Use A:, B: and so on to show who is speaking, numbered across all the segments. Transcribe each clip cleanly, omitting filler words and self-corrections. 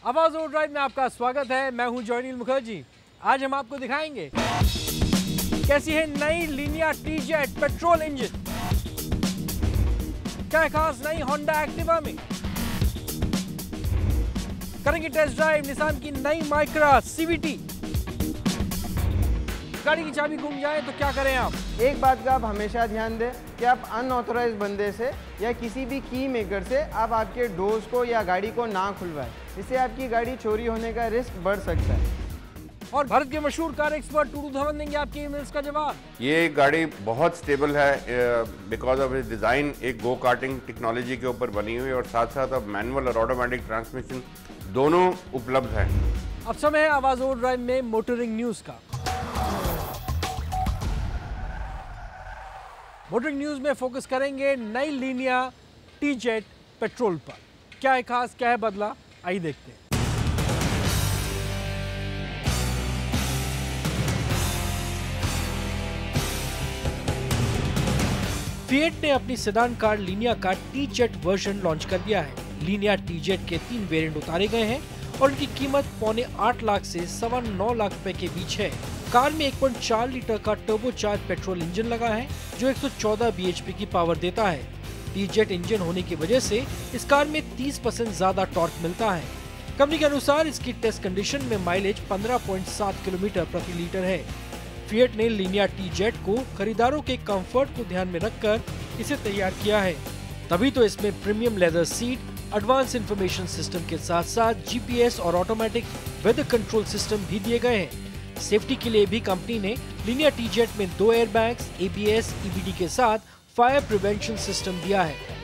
A: आवाज ड्राइव में आपका स्वागत है। मैं हूं जॉयनील मुखर्जी। आज हम आपको दिखाएंगे कैसी है नई लिनिया टी-जेट पेट्रोल इंजन, क्या है खास नई होंडा एक्टिवा में, करेंगे टेस्ट ड्राइव निसान की नई माइक्रा सीवीटी। गाड़ी की चाबी गुम जाए तो क्या करें आप?
B: एक बात का आप हमेशा ध्यान दें कि आप अनऑथोराइज बंदे से या किसी भी की मेकर से आप आपके डोर्स को या गाड़ी को ना खुलवाएं, इससे आपकी गाड़ी चोरी होने का रिस्क बढ़ सकता है।
A: और भारत के मशहूर कार एक्सपर्ट टूडू धवन देंगे आपके ईमेल्स का जवाब।
C: ये गाड़ी बहुत स्टेबल है बिकॉज ऑफ इस डिज़ाइन। एक गो कार्टिंग टेक्नोलॉजी के ऊपर बनी हुई है और साथ साथ अब मैनुअल और ऑटोमेटिक ट्रांसमिशन दोनों उपलब्ध है।
A: अब समय है आवाज ड्राइव में मोटरिंग न्यूज का। मोटरिंग न्यूज में फोकस करेंगे नई लिनिया टी-जेट पेट्रोल पर। क्या है खास, क्या है बदला, आइए देखते हैं। फिएट ने अपनी सेडान कार लिनिया का टी-जेट वर्जन लॉन्च कर दिया है। लिनिया टी-जेट के 3 वेरिएंट उतारे गए हैं और इनकी कीमत पौने 8 लाख से 9.25 लाख रुपए के बीच है। कार में 1.4 लीटर का टर्बोचार्ज पेट्रोल इंजन लगा है जो 114 bhp की पावर देता है। टी-जेट इंजन होने की वजह से इस कार में 30% ज्यादा टॉर्क मिलता है। कंपनी के अनुसार इसकी टेस्ट कंडीशन में माइलेज 15.7 किलोमीटर प्रति लीटर है। फिएट ने लिनिया टी-जेट को खरीदारों के कंफर्ट को ध्यान में रखकर इसे तैयार किया है। तभी तो इसमें premium leather seat, advance information system के साथ साथ जीपीएस और ऑटोमेटिक वेदर कंट्रोल सिस्टम भी दिए गए हैं। सेफ्टी के लिए भी कंपनी ने लिनिया टी-जेट में 2 एयरबैग्स, एबीएस, ईबीडी के साथ फायर प्रिवेंशन सिस्टम दिया है।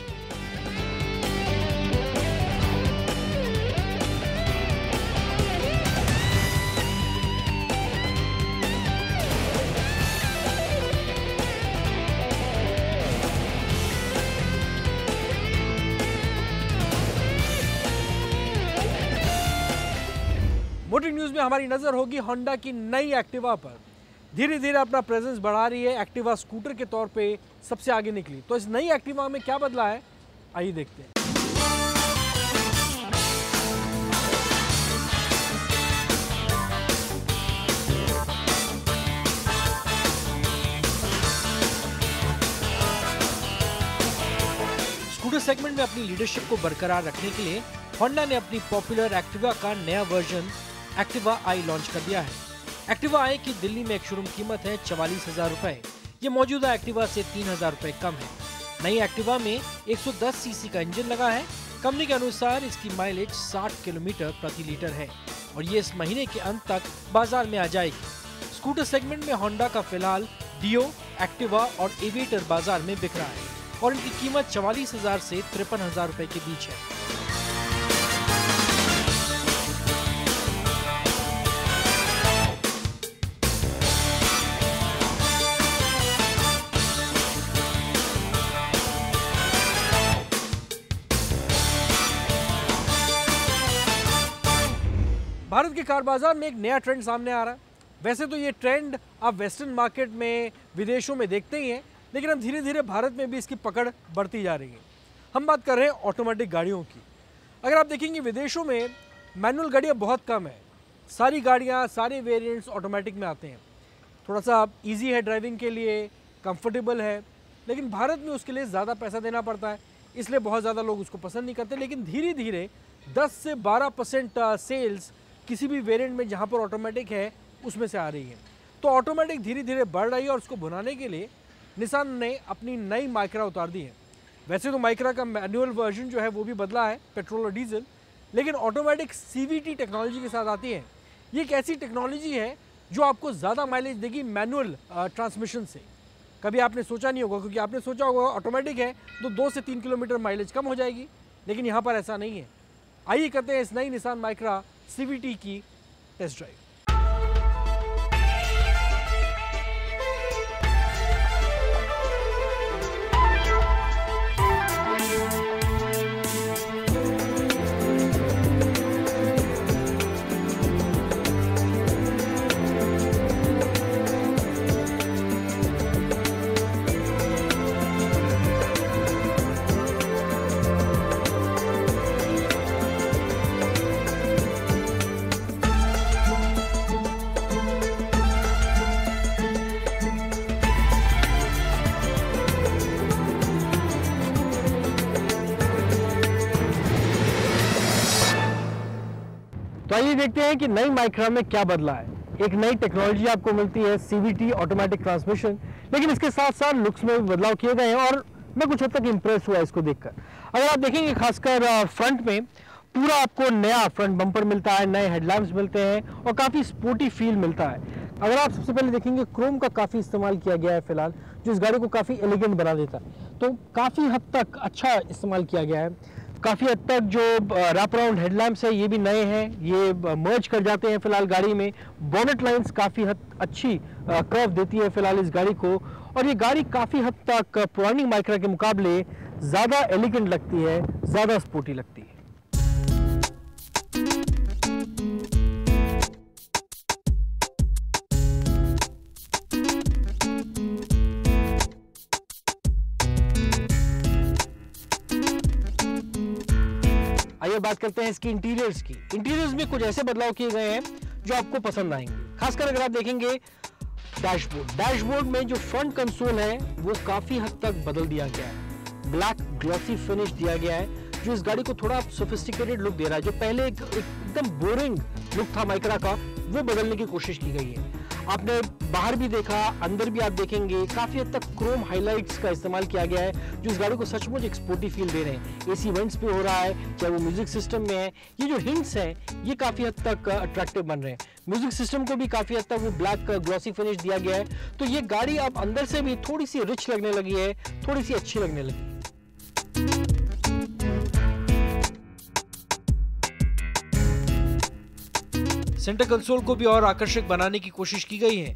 A: मोटरिंग न्यूज में हमारी नजर होगी होंडा की नई एक्टिवा पर। धीरे धीरे अपना प्रेजेंस बढ़ा रही है एक्टिवा, स्कूटर के तौर पे सबसे आगे निकली। तो इस नई एक्टिवा में क्या बदला है, आइए देखते हैं। स्कूटर सेगमेंट में अपनी लीडरशिप को बरकरार रखने के लिए होंडा ने अपनी पॉपुलर एक्टिवा का नया वर्जन एक्टिवा आई लॉन्च कर दिया है। एक्टिवा आई की दिल्ली में एक शोरूम कीमत है 44,000 रुपए। ये मौजूदा एक्टिवा से 3,000 रुपए कम है। नई एक्टिवा में 110 सीसी का इंजन लगा है। कंपनी के अनुसार इसकी माइलेज 60 किलोमीटर प्रति लीटर है और ये इस महीने के अंत तक बाजार में आ जाएगी। स्कूटर सेगमेंट में होंडा का फिलहाल डियो, एक्टिवा और एविएटर बाजार में बिक रहा है और इनकी कीमत 44,000 से 53,000 रुपए के बीच है। भारत के कार बाजार में एक नया ट्रेंड सामने आ रहा है। वैसे तो ये ट्रेंड आप वेस्टर्न मार्केट में, विदेशों में देखते ही हैं, लेकिन अब धीरे धीरे भारत में भी इसकी पकड़ बढ़ती जा रही है। हम बात कर रहे हैं ऑटोमेटिक गाड़ियों की। अगर आप देखेंगे विदेशों में मैनुअल गाड़ियाँ बहुत कम है। सारी गाड़ियाँ, सारे वेरिएंट्स ऑटोमेटिक में आते हैं। थोड़ा सा ईजी है ड्राइविंग के लिए, कंफर्टेबल है, लेकिन भारत में उसके लिए ज़्यादा पैसा देना पड़ता है, इसलिए बहुत ज़्यादा लोग उसको पसंद नहीं करते। लेकिन धीरे धीरे 10 से 12% सेल्स किसी भी वेरिएंट में जहाँ पर ऑटोमेटिक है उसमें से आ रही है। तो ऑटोमेटिक धीरे धीरे बढ़ रही है और उसको भुनाने के लिए निसान ने अपनी नई माइक्रा उतार दी है। वैसे तो माइक्रा का मैनुअल वर्जन जो है वो भी बदला है, पेट्रोल और डीजल, लेकिन ऑटोमेटिक सीवीटी टेक्नोलॉजी के साथ आती है। ये एक ऐसी टेक्नोलॉजी है जो आपको ज़्यादा माइलेज देगी मैनुअल ट्रांसमिशन से। कभी आपने सोचा नहीं होगा, क्योंकि आपने सोचा होगा ऑटोमेटिक है तो 2 से 3 किलोमीटर माइलेज कम हो जाएगी, लेकिन यहाँ पर ऐसा नहीं है। आइए करते हैं इस नई निसान माइक्रा सीवीटी की टेस्ट ड्राइव। तो आइए देखते हैं कि नई माइक्रा में क्या बदला है। एक नई टेक्नोलॉजी आपको मिलती है, CVT ऑटोमेटिक ट्रांसमिशन, लेकिन इसके साथ साथ लुक्स में भी बदलाव किए गए हैं और मैं कुछ हद तक इम्प्रेस हुआ इसको देखकर। अगर आप देखेंगे खासकर फ्रंट में पूरा आपको नया फ्रंट बम्पर मिलता है, नए हेडलैम्प्स मिलते हैं और काफ़ी स्पोर्टी फील मिलता है। अगर आप सबसे पहले देखेंगे क्रोम का काफ़ी इस्तेमाल किया गया है फिलहाल, जो इस गाड़ी को काफ़ी एलिगेंट बना देता है। तो काफ़ी हद तक अच्छा इस्तेमाल किया गया है। काफ़ी हद तक जो रैप अराउंड हेडलैम्प्स है ये भी नए हैं, ये मर्ज कर जाते हैं फिलहाल गाड़ी में। बॉनेट लाइंस काफ़ी हद अच्छी कर्व देती है फिलहाल इस गाड़ी को, और ये गाड़ी काफ़ी हद तक पुरानी माइक्रा के मुकाबले ज़्यादा एलिगेंट लगती है, ज़्यादा स्पोर्टी लगती है। आइए बात करते हैं इसकी इंटीरियर्स की। इंटीरियर्स में कुछ ऐसे बदलाव किए गए हैं जो आपको पसंद आएंगे। खासकर अगर आप देखेंगे डैशबोर्ड में जो फ्रंट कंसोल है वो काफी हद तक बदल दिया गया है। ब्लैक ग्लॉसी फिनिश दिया गया है जो इस गाड़ी को थोड़ा सोफिस्टिकेटेड लुक दे रहा है। जो पहले एकदम बोरिंग लुक था माइक्रा का, वो बदलने की कोशिश की गई है। आपने बाहर भी देखा, अंदर भी आप देखेंगे काफी हद तक क्रोम हाइलाइट्स का इस्तेमाल किया गया है जो इस गाड़ी को सचमुच एक स्पोर्टी फील दे रहे हैं। AC वेंट्स पे हो रहा है, चाहे वो म्यूजिक सिस्टम में है, ये जो हिंट्स हैं ये काफी हद तक अट्रैक्टिव बन रहे हैं। म्यूजिक सिस्टम को भी काफी हद तक वो ब्लैक ग्लॉसी फिनिश दिया गया है, तो ये गाड़ी अब अंदर से भी थोड़ी सी रिच लगने लगी है, थोड़ी सी अच्छी लगने लगी है।
D: सेंटर कंसोल को भी और आकर्षक बनाने की कोशिश की गई है।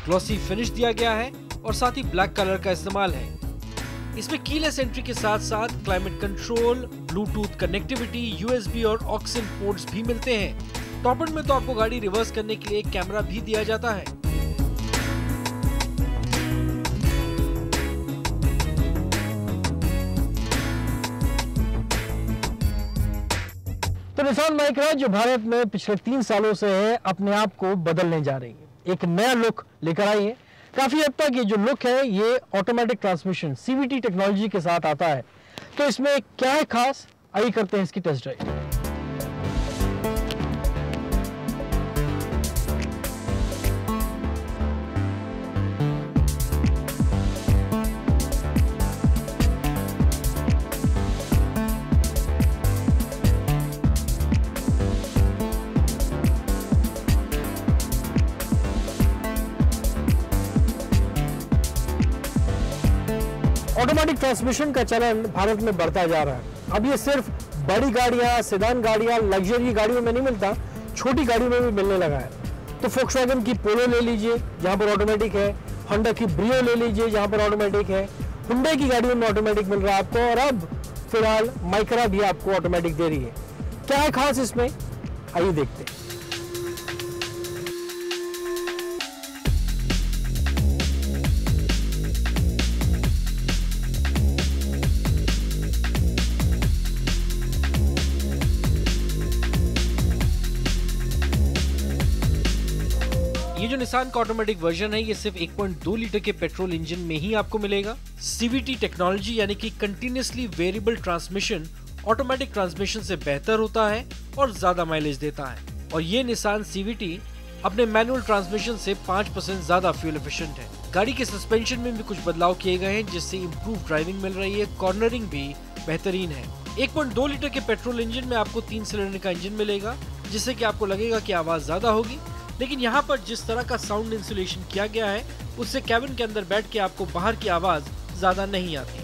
D: ग्लॉसी फिनिश दिया गया है और साथ ही ब्लैक कलर का इस्तेमाल है। इसमें कीलेस एंट्री के साथ साथ climate control, Bluetooth connectivity, USB और ऑक्स इन पोर्ट्स भी मिलते हैं। टॉप एंड में तो आपको गाड़ी रिवर्स करने के लिए एक कैमरा भी दिया जाता है।
A: तो निसान माइक्रा जो भारत में पिछले 3 सालों से है, अपने आप को बदलने जा रही है, एक नया लुक लेकर आई है। काफी हद तक ये जो लुक है ये ऑटोमेटिक ट्रांसमिशन CVT टेक्नोलॉजी के साथ आता है। तो इसमें क्या है खास, आइए करते हैं इसकी टेस्ट ड्राइव। ऑटोमेटिक ट्रांसमिशन का चलन भारत में बढ़ता जा रहा है। अब ये सिर्फ बड़ी गाड़ियां, सेडान गाड़ियां, लग्जरी गाड़ियों में नहीं मिलता, छोटी गाड़ियों में भी मिलने लगा है। तो फोक्सवैगन की पोलो ले लीजिए जहां पर ऑटोमेटिक है, होंडा की ब्रियो ले लीजिए जहां पर ऑटोमेटिक है, हुंडई की गाड़ियों में ऑटोमेटिक मिल रहा है आपको, और अब फिलहाल माइक्रा भी आपको ऑटोमेटिक दे रही है। क्या है खास इसमें, आइए देखते हैं।
D: ये जो निसान का ऑटोमेटिक वर्जन है ये सिर्फ 1.2 लीटर के पेट्रोल इंजन में ही आपको मिलेगा। CVT टेक्नोलॉजी यानी कि continuously variable transmission automatic transmission से बेहतर होता है और ज्यादा माइलेज देता है। और ये निसान CVT अपने मैनुअल ट्रांसमिशन से 5% ज्यादा फ्यूल एफिशिएंट है। गाड़ी के सस्पेंशन में भी कुछ बदलाव किए गए हैं जिससे इंप्रूव ड्राइविंग मिल रही है, कॉर्नरिंग भी बेहतरीन है। 1.2 लीटर के पेट्रोल इंजन में आपको 3 सिलेंडर का इंजन मिलेगा जिससे कि आपको लगेगा कि आवाज ज्यादा होगी, लेकिन यहाँ पर जिस तरह का साउंड इंसुलेशन किया गया है उससे कैबिन के अंदर बैठ के आपको बाहर की आवाज ज्यादा नहीं आती।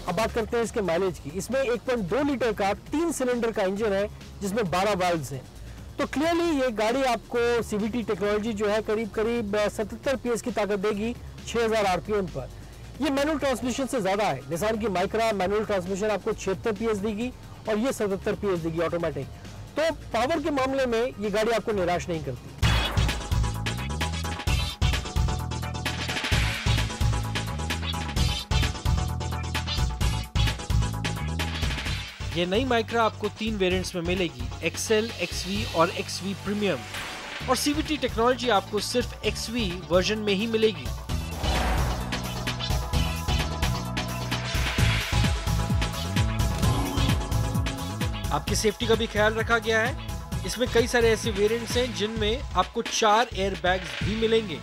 A: अब बात करते हैं इसके माइलेज की। इसमें 1.2 लीटर का 3 सिलेंडर का इंजन है जिसमें 12 वाल्व्स हैं। तो क्लियरली ये गाड़ी आपको CVT टेक्नोलॉजी जो है करीब 77 PS की ताकत देगी 6000 RPM पर। ये मैनुअल ट्रांसमिशन से ज्यादा है। निसान की माइक्रा मैनुअल ट्रांसमिशन आपको 76 PS देगी और ये 77 PS देगी ऑटोमेटिक। तो पावर के मामले में ये गाड़ी आपको निराश नहीं करती।
D: ये नई माइक्रा आपको 3 वेरिएंट्स में मिलेगी, XL, XV और XV प्रीमियम। और CVT टेक्नोलॉजी आपको सिर्फ XV वर्जन में ही मिलेगी। आपकी सेफ्टी का भी ख्याल रखा गया है। इसमें कई सारे ऐसे वेरिएंट्स हैं जिनमें आपको 4 एयर बैग्स भी मिलेंगे।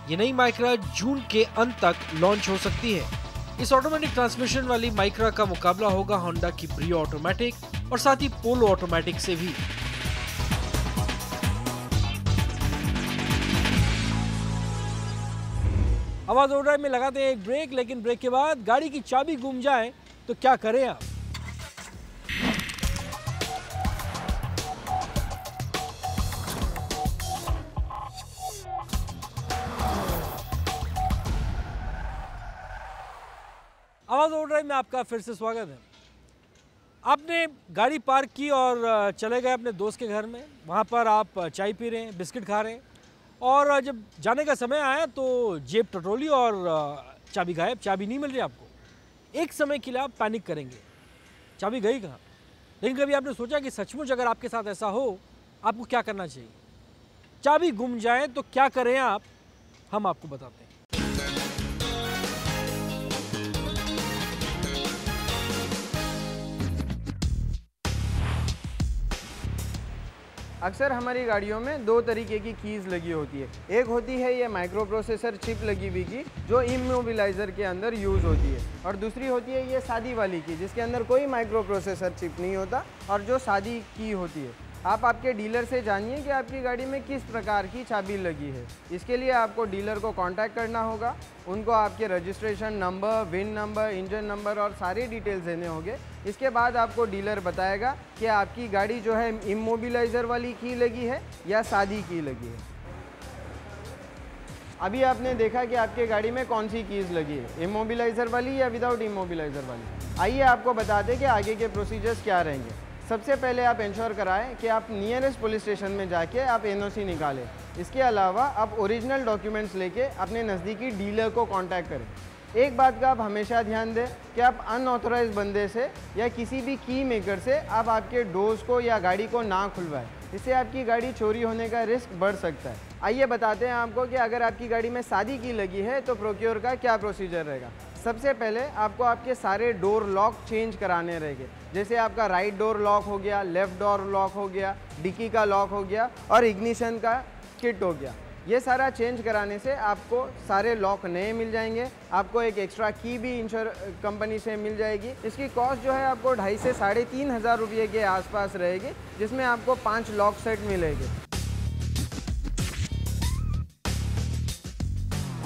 D: ये नई माइक्रा जून के अंत तक लॉन्च हो सकती है। इस ऑटोमेटिक ट्रांसमिशन वाली माइक्रा का मुकाबला होगा होंडा की ब्रियो ऑटोमेटिक और साथ ही पोलो ऑटोमेटिक से भी।
A: आवाज ओवरड्राइव में लगाते हैं एक ब्रेक, लेकिन ब्रेक के बाद गाड़ी की चाबी गुम जाए तो क्या करें आप? आवाज ओवरड्राइव में आपका फिर से स्वागत है। आपने गाड़ी पार्क की और चले गए अपने दोस्त के घर में। वहाँ पर आप चाय पी रहे हैं, बिस्किट खा रहे हैं, और जब जाने का समय आया तो जेब टटोली और चाबी गायब, चाबी नहीं मिल रही आपको। एक समय के लिए आप पैनिक करेंगे, चाबी गई कहाँ। लेकिन कभी आपने सोचा कि सचमुच अगर आपके साथ ऐसा हो, आपको क्या करना चाहिए? चाबी गुम जाए तो क्या करें आप, हम आपको बताते हैं।
B: अक्सर हमारी गाड़ियों में दो तरीके की कीज़ लगी होती है। एक होती है ये माइक्रो प्रोसेसर चिप लगी हुई की, जो इमोबिलाइज़र के अंदर यूज़ होती है, और दूसरी होती है ये सादी वाली की, जिसके अंदर कोई माइक्रो प्रोसेसर चिप नहीं होता और जो सादी की होती है। आप आपके डीलर से जानिए कि आपकी गाड़ी में किस प्रकार की चाबी लगी है। इसके लिए आपको डीलर को कांटेक्ट करना होगा, उनको आपके registration number, win number, engine number और सारे डिटेल्स देने होंगे। इसके बाद आपको डीलर बताएगा कि आपकी गाड़ी जो है इमोबिलाइज़र वाली की लगी है या सादी की लगी है। अभी आपने देखा कि आपके गाड़ी में कौन सी कीज़ लगी है, इमोबिलाइज़र वाली या विदाउट इमोबिलाइज़र वाली। आइए आपको बता दें कि आगे के प्रोसीजर्स क्या रहेंगे। सबसे पहले आप इंश्योर कराएं कि आप नियरेस्ट पुलिस स्टेशन में जाके आप एनओसी निकालें। इसके अलावा आप ओरिजिनल डॉक्यूमेंट्स लेके अपने नज़दीकी डीलर को कांटेक्ट करें। एक बात का आप हमेशा ध्यान दें कि आप अनऑथराइज्ड बंदे से या किसी भी की मेकर से आप आपके डोर्स को या गाड़ी को ना खुलवाएं। इससे आपकी गाड़ी चोरी होने का रिस्क बढ़ सकता है। आइए बताते हैं आपको कि अगर आपकी गाड़ी में सादी की लगी है तो प्रोक्योर का क्या प्रोसीजर रहेगा। सबसे पहले आपको आपके सारे डोर लॉक चेंज कराने रहेंगे। जैसे आपका राइट डोर लॉक हो गया, लेफ़्ट डोर लॉक हो गया, डिक्की का लॉक हो गया और इग्निशन का किट हो गया। ये सारा चेंज कराने से आपको सारे लॉक नए मिल जाएंगे। आपको एक एक्स्ट्रा की भी कंपनी से मिल जाएगी। इसकी कॉस्ट जो है आपको 2,500 से 3,500 रुपये के आसपास रहेगी, जिसमें आपको 5 लॉक सेट मिलेंगे।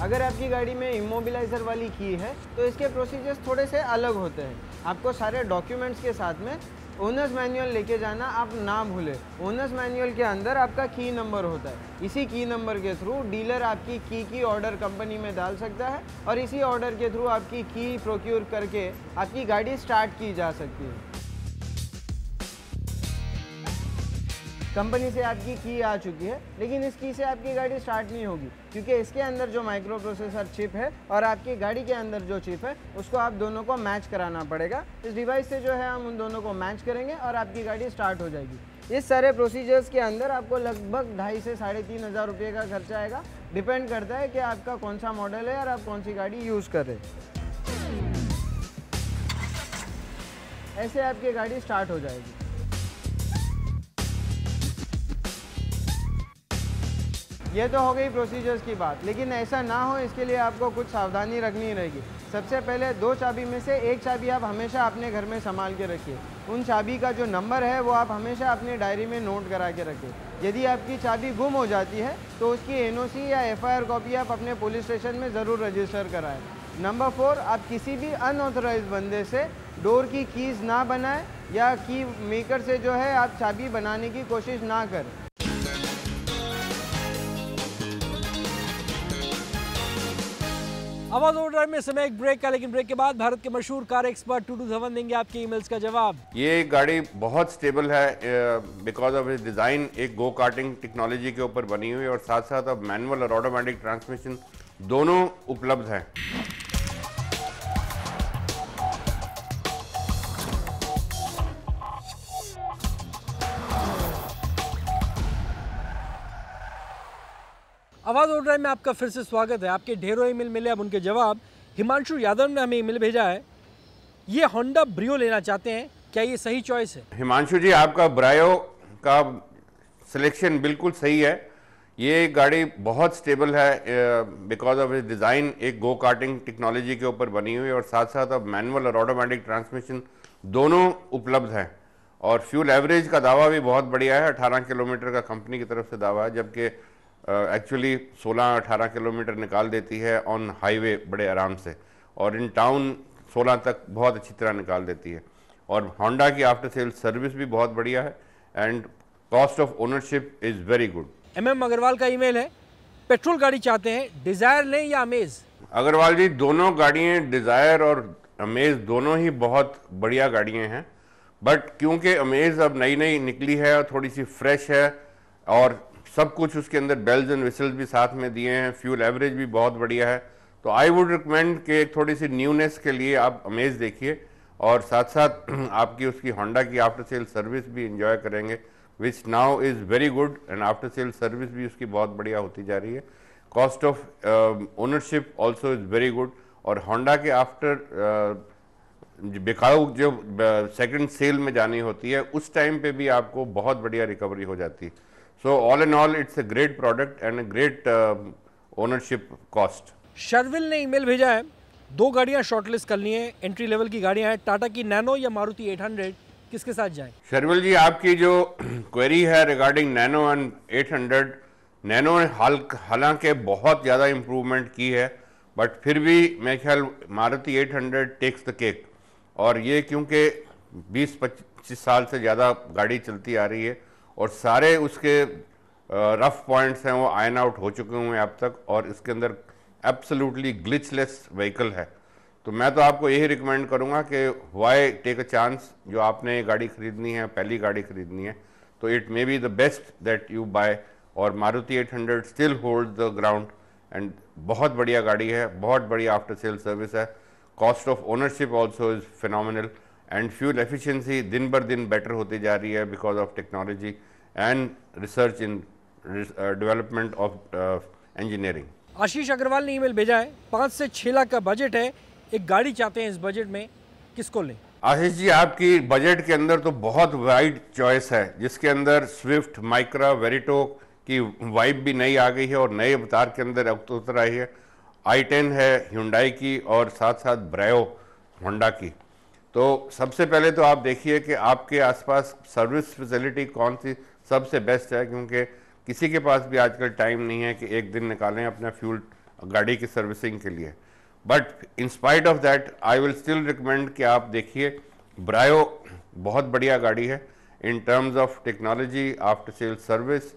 B: अगर आपकी गाड़ी में इमोबिलाइज़र वाली की है तो इसके प्रोसीजर्स थोड़े से अलग होते हैं। आपको सारे डॉक्यूमेंट्स के साथ में ओनर्स मैनुअल लेके जाना आप ना भूलें। ओनर्स मैनुअल के अंदर आपका की नंबर होता है। इसी की नंबर के थ्रू डीलर आपकी की ऑर्डर कंपनी में डाल सकता है और इसी ऑर्डर के थ्रू आपकी की प्रोक्योर करके आपकी गाड़ी स्टार्ट की जा सकती है। कंपनी से आपकी की आ चुकी है, लेकिन इस की से आपकी गाड़ी स्टार्ट नहीं होगी, क्योंकि इसके अंदर जो माइक्रो प्रोसेसर चिप है और आपकी गाड़ी के अंदर जो चिप है उसको आप दोनों को मैच कराना पड़ेगा। इस डिवाइस से जो है हम उन दोनों को मैच करेंगे और आपकी गाड़ी स्टार्ट हो जाएगी। इस सारे प्रोसीजर्स के अंदर आपको लगभग 2,500 से 3,500 रुपये का खर्चा आएगा। डिपेंड करता है कि आपका कौन सा मॉडल है और आप कौन सी गाड़ी यूज़ कर रहे हैं। ऐसे आपकी गाड़ी स्टार्ट हो जाएगी। ये तो हो गई प्रोसीजर्स की बात, लेकिन ऐसा ना हो इसके लिए आपको कुछ सावधानी रखनी रहेगी। सबसे पहले 2 चाबी में से एक चाबी आप हमेशा अपने घर में संभाल के रखिए। उन चाबी का जो नंबर है वो आप हमेशा अपनी डायरी में नोट करा के रखिए। यदि आपकी चाबी गुम हो जाती है तो उसकी एनओसी या एफआईआर कॉपी आप अपने पुलिस स्टेशन में ज़रूर रजिस्टर कराएं। नंबर 4, आप किसी भी अनऑथराइज्ड बंदे से डोर की कीज़ ना बनाएं या की मेकर से जो है आप चाबी बनाने की कोशिश ना करें।
A: आवाज ओवरड्राइव में समय एक ब्रेक का, लेकिन ब्रेक के बाद भारत के मशहूर कार एक्सपर्ट 2271 देंगे आपके ईमेल्स का जवाब।
C: ये गाड़ी बहुत स्टेबल है बिकॉज ऑफ इस डिज़ाइन एक गो कार्टिंग टेक्नोलॉजी के ऊपर बनी हुई है और साथ साथ अब मैनुअल और ऑटोमेटिक ट्रांसमिशन दोनों उपलब्ध हैं।
A: आवाज ओवरड्राइव में आपका फिर से स्वागत है। आपके ढेरों ईमेल मिले, अब उनके जवाब। हिमांशु यादव ने हमें ईमेल भेजा है, ये होंडा ब्रियो लेना चाहते हैं, क्या ये सही चॉइस है?
C: हिमांशु जी, आपका ब्रायो का सिलेक्शन बिल्कुल सही है। ये गाड़ी बहुत स्टेबल है बिकॉज ऑफ इस डिज़ाइन एक गो कार्टिंग टेक्नोलॉजी के ऊपर बनी हुई है, और साथ साथ अब मैनुअल और ऑटोमेटिक ट्रांसमिशन दोनों उपलब्ध हैं। और फ्यूल एवरेज का दावा भी बहुत बढ़िया है, 18 किलोमीटर का कंपनी की तरफ से दावा है, जबकि एक्चुअली 16-18 किलोमीटर निकाल देती है ऑन हाईवे बड़े आराम से, और इन टाउन 16 तक बहुत अच्छी तरह निकाल देती है। और होंडा की आफ्टर सेल सर्विस भी बहुत बढ़िया है and cost of ownership is very good.
A: MM Agrawal का ईमेल है, पेट्रोल गाड़ी चाहते हैं, डिज़ायर लें या अमेज?
C: अग्रवाल जी, दोनों गाड़ियाँ डिज़ायर और अमेज दोनों ही बहुत बढ़िया गाड़ियाँ हैं, बट क्योंकि अमेज अब नई नई निकली है और थोड़ी सी फ्रेश है और सब कुछ उसके अंदर बेल्स एंड विसल्स भी साथ में दिए हैं, फ्यूल एवरेज भी बहुत बढ़िया है, तो आई वुड रिकमेंड कि थोड़ी सी न्यूनेस के लिए आप अमेज देखिए, और साथ साथ आपकी उसकी होंडा की आफ्टर सेल सर्विस भी इंजॉय करेंगे, which now is very good, and after sale service भी उसकी बहुत बढ़िया होती जा रही है। Cost of ownership also is very good, और होंडा के आफ्टर बिकाऊ जो सेकंड सेल में जानी होती है उस टाइम पे भी आपको बहुत बढ़िया रिकवरी हो जाती है। So all in all it's a great product and a great ownership cost.
A: Sharvil ने ईमेल भेजा है, 2 गाड़ियां शॉर्टलिस्ट करनी है, एंट्री लेवल की गाड़ियां हैं, टाटा की नैनो या मारुति 800, किसके साथ जाएं?
C: शर्विल जी, आपकी जो क्वेरी है रिगार्डिंग नैनो एंड 800, नैनो ने हालांकि बहुत ज़्यादा इम्प्रूवमेंट की है, बट फिर भी मेरे ख्याल मारुति 800 टेक्स द केक, और ये क्योंकि 20-25 साल से ज़्यादा गाड़ी चलती आ रही है और सारे उसके रफ पॉइंट्स हैं वो आयन आउट हो चुके हुए हैं अब तक, और इसके अंदर एब्सोल्युटली ग्लिचलेस व्हीकल है। तो मैं तो आपको यही रिकमेंड करूंगा कि वाई टेक अ चांस, जो आपने गाड़ी खरीदनी है, पहली गाड़ी खरीदनी है, तो it may be the best that you buy, और Maruti 800 still hold the ground and बहुत बढ़िया गाड़ी है, बहुत बढ़िया आफ्टर सेल सर्विस है, cost of ownership also is phenomenal, and fuel efficiency दिन बर दिन बेटर होती जा रही है because of technology and research in development of engineering.
A: Ashish Agarwal ने ईमेल भेजा है, 5 से 6 लाख का बजट है, एक गाड़ी चाहते हैं इस बजट में, किसको लें?
C: आशीष जी, आपकी बजट के अंदर तो बहुत वाइड चॉइस है, जिसके अंदर स्विफ्ट, माइक्रा, वेरिटो की वाइब भी नई आ गई है और नए अवतार के अंदर उतर आई है, i10 है hyundai की, और साथ साथ ब्रायो होंडा की। तो सबसे पहले तो आप देखिए कि आपके आसपास सर्विस फैसिलिटी कौन सी सबसे बेस्ट है, क्योंकि किसी के पास भी आजकल टाइम नहीं है कि एक दिन निकालें अपना फ्यूल गाड़ी की सर्विसिंग के लिए। But in spite of that I will still recommend कि आप देखिए ब्रायो बहुत बढ़िया गाड़ी है in terms of technology, after sale service,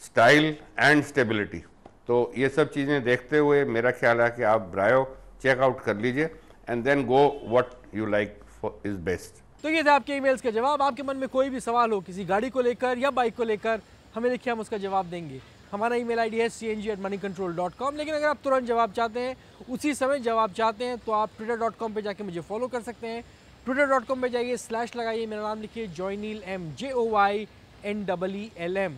C: style and stability. तो ये सब चीज़ें देखते हुए मेरा ख्याल है कि आप ब्रायो चेकआउट कर लीजिए and then go what you like is best.
A: तो ये थे आपके ईमेल्स के जवाब। आपके मन में कोई भी सवाल हो किसी गाड़ी को लेकर या बाइक को लेकर, हमें लिखिए, हम उसका जवाब देंगे। हमारा ईमेल आईडी है cng@moneycontrol.com। लेकिन अगर आप तुरंत जवाब चाहते हैं, उसी समय जवाब चाहते हैं, तो आप twitter.com पे जाके मुझे फॉलो कर सकते हैं। twitter.com पे जाइए, स्लैश लगाइए, मेरा नाम लिखिए जॉयनील M, JOYNEELM,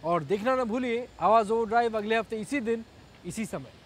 A: और देखना ना भूलिए आवाज़ ओवर ड्राइव अगले हफ्ते इसी दिन इसी समय।